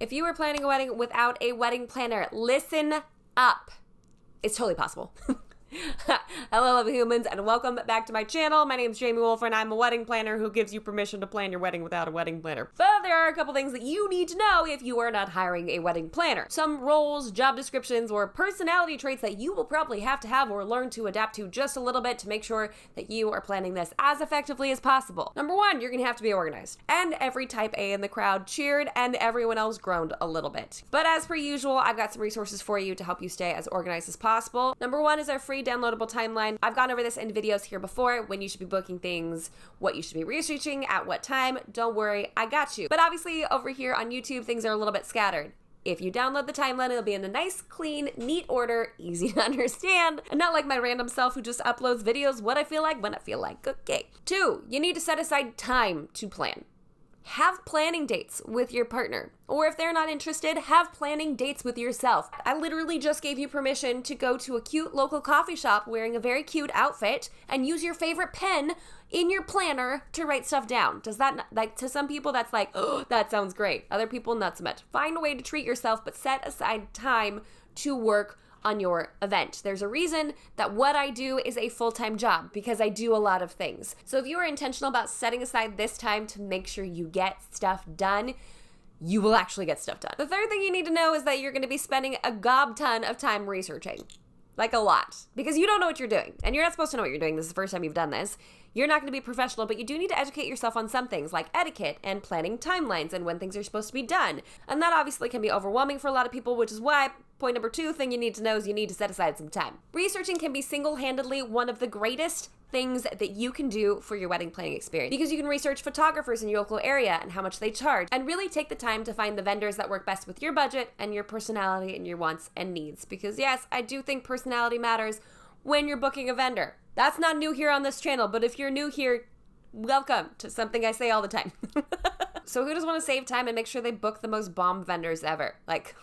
If you are planning a wedding without a wedding planner, listen up. It's totally possible. Hello, lovely humans, and welcome back to my channel. My name is Jamie Wolf, and I'm a wedding planner who gives you permission to plan your wedding without a wedding planner. But there are a couple things that you need to know if you are not hiring a wedding planner. Some roles, job descriptions, or personality traits that you will probably have to have or learn to adapt to just a little bit to make sure that you are planning this as effectively as possible. Number one, you're gonna have to be organized. And every type A in the crowd cheered, and everyone else groaned a little bit. But as per usual, I've got some resources for you to help you stay as organized as possible. Number one is our free downloadable timeline. I've gone over this in videos here before, when you should be booking things, what you should be researching, at what time. Don't worry, I got you. But obviously over here on YouTube, things are a little bit scattered. If you download the timeline, it'll be in a nice, clean, neat order, easy to understand, and not like my random self who just uploads videos what I feel like when I feel like. Okay. 2, you need to set aside time to plan. Have planning dates with your partner. Or if they're not interested, have planning dates with yourself. I literally just gave you permission to go to a cute local coffee shop wearing a very cute outfit and use your favorite pen in your planner to write stuff down. Does that, like, to some people that's like, oh, that sounds great. Other people, not so much. Find a way to treat yourself, but set aside time to work on your event. There's a reason that what I do is a full-time job, because I do a lot of things. So if you are intentional about setting aside this time to make sure you get stuff done, you will actually get stuff done. The third thing you need to know is that you're going to be spending a gob ton of time researching. Like a lot. Because you don't know what you're doing. And you're not supposed to know what you're doing. This is the first time you've done this. You're not going to be professional, but you do need to educate yourself on some things like etiquette and planning timelines and when things are supposed to be done. And that obviously can be overwhelming for a lot of people, which is why point number 2 thing you need to know is you need to set aside some time. Researching can be single-handedly one of the greatest things that you can do for your wedding planning experience, because you can research photographers in your local area and how much they charge, and really take the time to find the vendors that work best with your budget and your personality and your wants and needs. Because yes, I do think personality matters when you're booking a vendor. That's not new here on this channel, but if you're new here, welcome to something I say all the time. So who does want to save time and make sure they book the most bomb vendors ever? Like,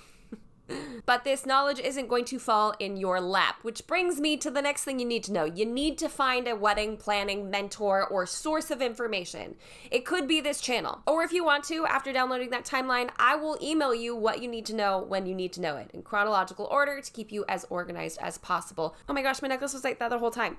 but this knowledge isn't going to fall in your lap, which brings me to the next thing you need to know. You need to find a wedding planning mentor or source of information. It could be this channel. Or if you want to, after downloading that timeline, I will email you what you need to know when you need to know it in chronological order to keep you as organized as possible. Oh my gosh, my necklace was like that the whole time.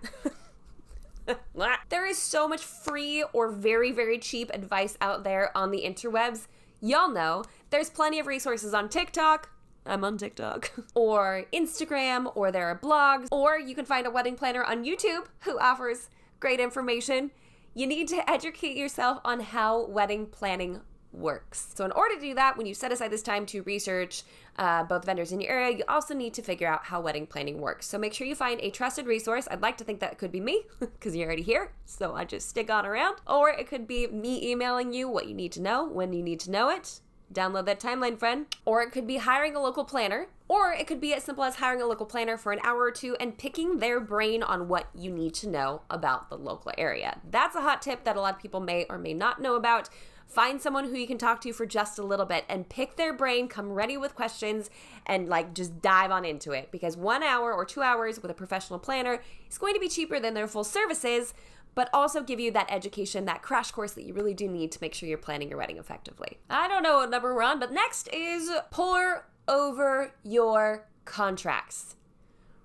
There is so much free or very, very cheap advice out there on the interwebs. Y'all know there's plenty of resources on TikTok. I'm on TikTok. Or Instagram, or there are blogs, or you can find a wedding planner on YouTube who offers great information. You need to educate yourself on how wedding planning works. So in order to do that, when you set aside this time to research both vendors in your area, you also need to figure out how wedding planning works. So make sure you find a trusted resource. I'd like to think that could be me, because you're already here, so I just stick on around. Or it could be me emailing you what you need to know when you need to know it. Download that timeline, friend. Or it could be hiring a local planner. Or it could be as simple as hiring a local planner for an hour or two and picking their brain on what you need to know about the local area. That's a hot tip that a lot of people may or may not know about. Find someone who you can talk to for just a little bit and pick their brain, come ready with questions, and like just dive on into it. Because 1 hour or 2 hours with a professional planner is going to be cheaper than their full services, but also give you that education, that crash course that you really do need to make sure you're planning your wedding effectively. I don't know what number we're on, but next is pour over your contracts.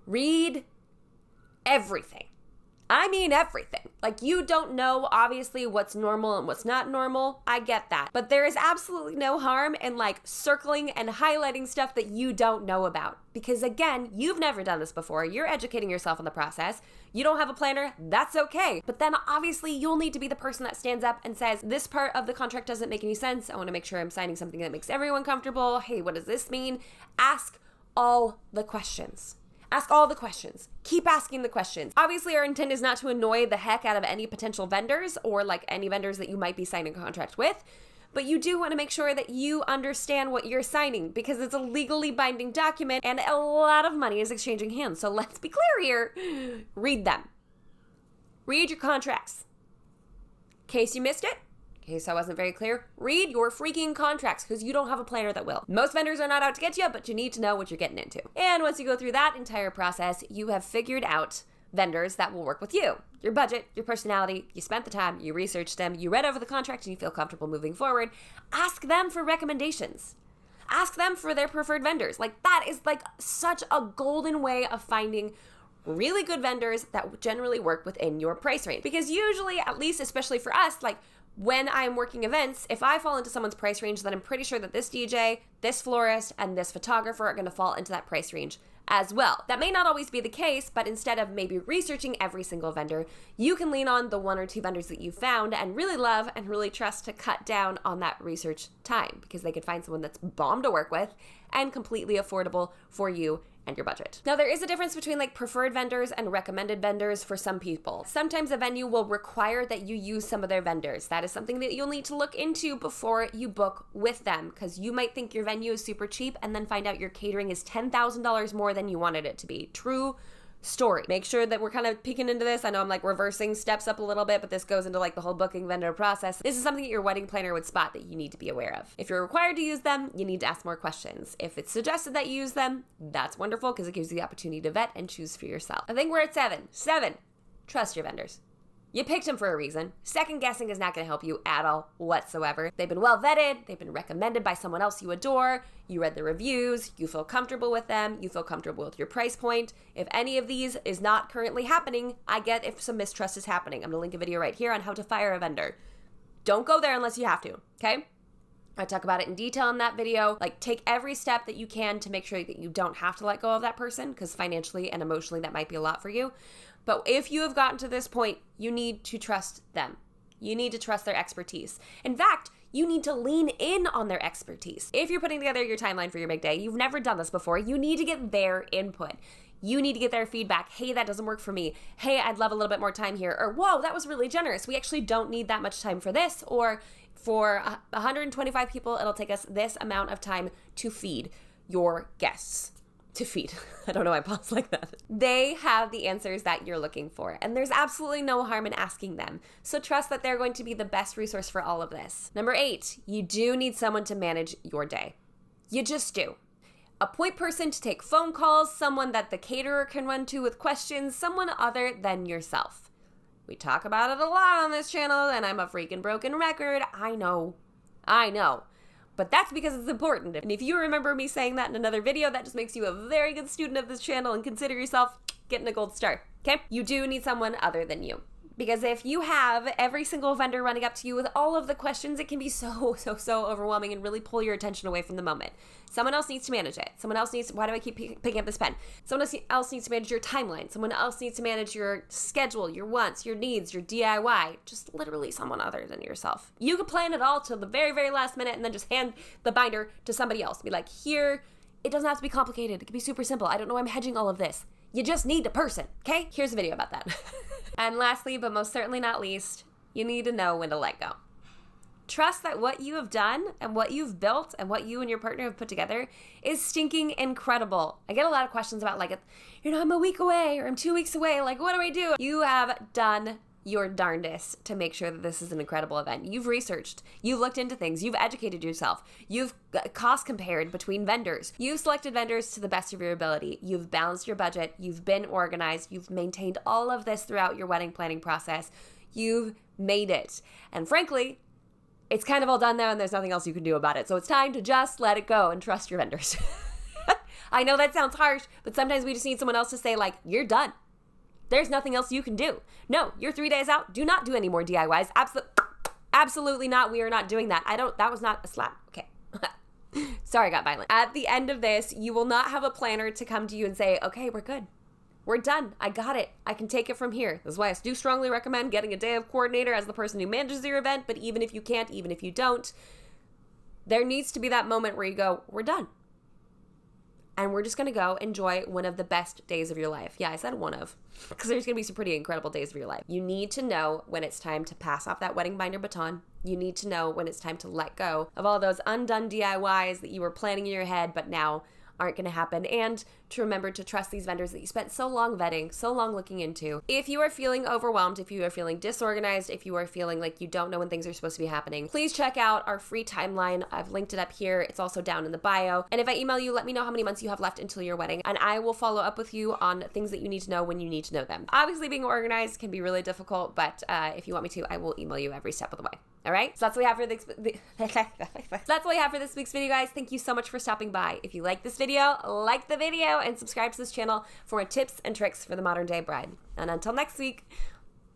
Read everything. I mean everything. Like, you don't know, obviously, what's normal and what's not normal. I get that. But there is absolutely no harm in, like, circling and highlighting stuff that you don't know about. Because, again, you've never done this before. You're educating yourself in the process. You don't have a planner. That's okay. But then, obviously, you'll need to be the person that stands up and says, this part of the contract doesn't make any sense. I want to make sure I'm signing something that makes everyone comfortable. Hey, what does this mean? Ask all the questions. Ask all the questions. Keep asking the questions. Obviously, our intent is not to annoy the heck out of any potential vendors or like any vendors that you might be signing a contract with, but you do want to make sure that you understand what you're signing, because it's a legally binding document and a lot of money is exchanging hands. So let's be clear here. Read them. Read your contracts. In case you missed it, in case I wasn't very clear, read your freaking contracts, because you don't have a planner that will. Most vendors are not out to get you, but you need to know what you're getting into. And once you go through that entire process, you have figured out vendors that will work with you. Your budget, your personality, you spent the time, you researched them, you read over the contract, and you feel comfortable moving forward. Ask them for recommendations. Ask them for their preferred vendors. Like, that is like such a golden way of finding really good vendors that generally work within your price range. Because usually, at least especially for us, like when I'm working events, if I fall into someone's price range, then I'm pretty sure that this DJ, this florist, and this photographer are going to fall into that price range as well. That may not always be the case, but instead of maybe researching every single vendor, you can lean on the 1 or 2 vendors that you found and really love and really trust to cut down on that research time, because they could find someone that's bomb to work with and completely affordable for you and your budget. Now, there is a difference between like preferred vendors and recommended vendors for some people. Sometimes a venue will require that you use some of their vendors. That is something that you'll need to look into before you book with them, because you might think your venue is super cheap and then find out your catering is $10,000 more than you wanted it to be. True story. Make sure that we're kind of peeking into this. I know I'm like reversing steps up a little bit, but this goes into like the whole booking vendor process. This is something that your wedding planner would spot that you need to be aware of. If you're required to use them, you need to ask more questions. If it's suggested that you use them, that's wonderful because it gives you the opportunity to vet and choose for yourself. I think we're at 7. 7, trust your vendors. You picked them for a reason. Second guessing is not going to help you at all whatsoever. They've been well vetted. They've been recommended by someone else you adore. You read the reviews. You feel comfortable with them. You feel comfortable with your price point. If any of these is not currently happening, I get if some mistrust is happening. I'm going to link a video right here on how to fire a vendor. Don't go there unless you have to, okay? I talk about it in detail in that video. Like, take every step that you can to make sure that you don't have to let go of that person, because financially and emotionally that might be a lot for you. But if you have gotten to this point, you need to trust them. You need to trust their expertise. In fact, you need to lean in on their expertise. If you're putting together your timeline for your big day, you've never done this before, you need to get their input. You need to get their feedback. Hey, that doesn't work for me. Hey, I'd love a little bit more time here. Or, whoa, that was really generous. We actually don't need that much time for this. Or, for 125 people, it'll take us this amount of time to feed your guests. To feed. I don't know why I paused like that. They have the answers that you're looking for, and there's absolutely no harm in asking them. So trust that they're going to be the best resource for all of this. Number 8, you do need someone to manage your day. You just do. A point person to take phone calls, someone that the caterer can run to with questions, someone other than yourself. We talk about it a lot on this channel, and I'm a freaking broken record. I know. But that's because it's important. And if you remember me saying that in another video, that just makes you a very good student of this channel and consider yourself getting a gold star, okay? You do need someone other than you. Because if you have every single vendor running up to you with all of the questions, it can be so overwhelming and really pull your attention away from the moment. Someone else needs to manage it. Someone else needs, why do I keep picking up this pen? Someone else needs to manage your timeline. Someone else needs to manage your schedule, your wants, your needs, your DIY. Just literally someone other than yourself. You could plan it all till the very, very last minute and then just hand the binder to somebody else. Be like, here, it doesn't have to be complicated. It can be super simple. I don't know why I'm hedging all of this. You just need a person, okay? Here's a video about that. And lastly, but most certainly not least, you need to know when to let go. Trust that what you have done and what you've built and what you and your partner have put together is stinking incredible. I get a lot of questions about like, I'm a week away or I'm 2 weeks away. Like, what do I do? You have done your darndest to make sure that this is an incredible event. You've researched, you've looked into things, you've educated yourself, you've cost compared between vendors, you've selected vendors to the best of your ability, you've balanced your budget, you've been organized, you've maintained all of this throughout your wedding planning process. You've made it. And frankly, it's kind of all done now and there's nothing else you can do about it. So it's time to just let it go and trust your vendors. I know that sounds harsh, but sometimes we just need someone else to say like, you're done. There's nothing else you can do. No, you're 3 days out. Do not do any more DIYs. Absolutely not. We are not doing that. That was not a slap. Okay. Sorry, I got violent. At the end of this, you will not have a planner to come to you and say, okay, we're good. We're done. I got it. I can take it from here. This is why I do strongly recommend getting a day of coordinator as the person who manages your event. But even if you can't, even if you don't, there needs to be that moment where you go, we're done. And we're just going to go enjoy one of the best days of your life. Yeah, I said one of, because there's going to be some pretty incredible days of your life. You need to know when it's time to pass off that wedding binder baton. You need to know when it's time to let go of all those undone DIYs that you were planning in your head, but now aren't going to happen, and to remember to trust these vendors that you spent so long vetting, so long looking into. If you are feeling overwhelmed, if you are feeling disorganized, if you are feeling like you don't know when things are supposed to be happening, please check out our free timeline. I've linked it up here. It's also down in the bio. And if I email you, let me know how many months you have left until your wedding, and I will follow up with you on things that you need to know when you need to know them. Obviously, being organized can be really difficult, but if you want me to, I will email you every step of the way. All right, so that's what we have for that's what we have for this week's video, guys. Thank you so much for stopping by. If you like this video, like the video and subscribe to this channel for more tips and tricks for the modern day bride. And until next week,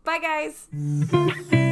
bye, guys.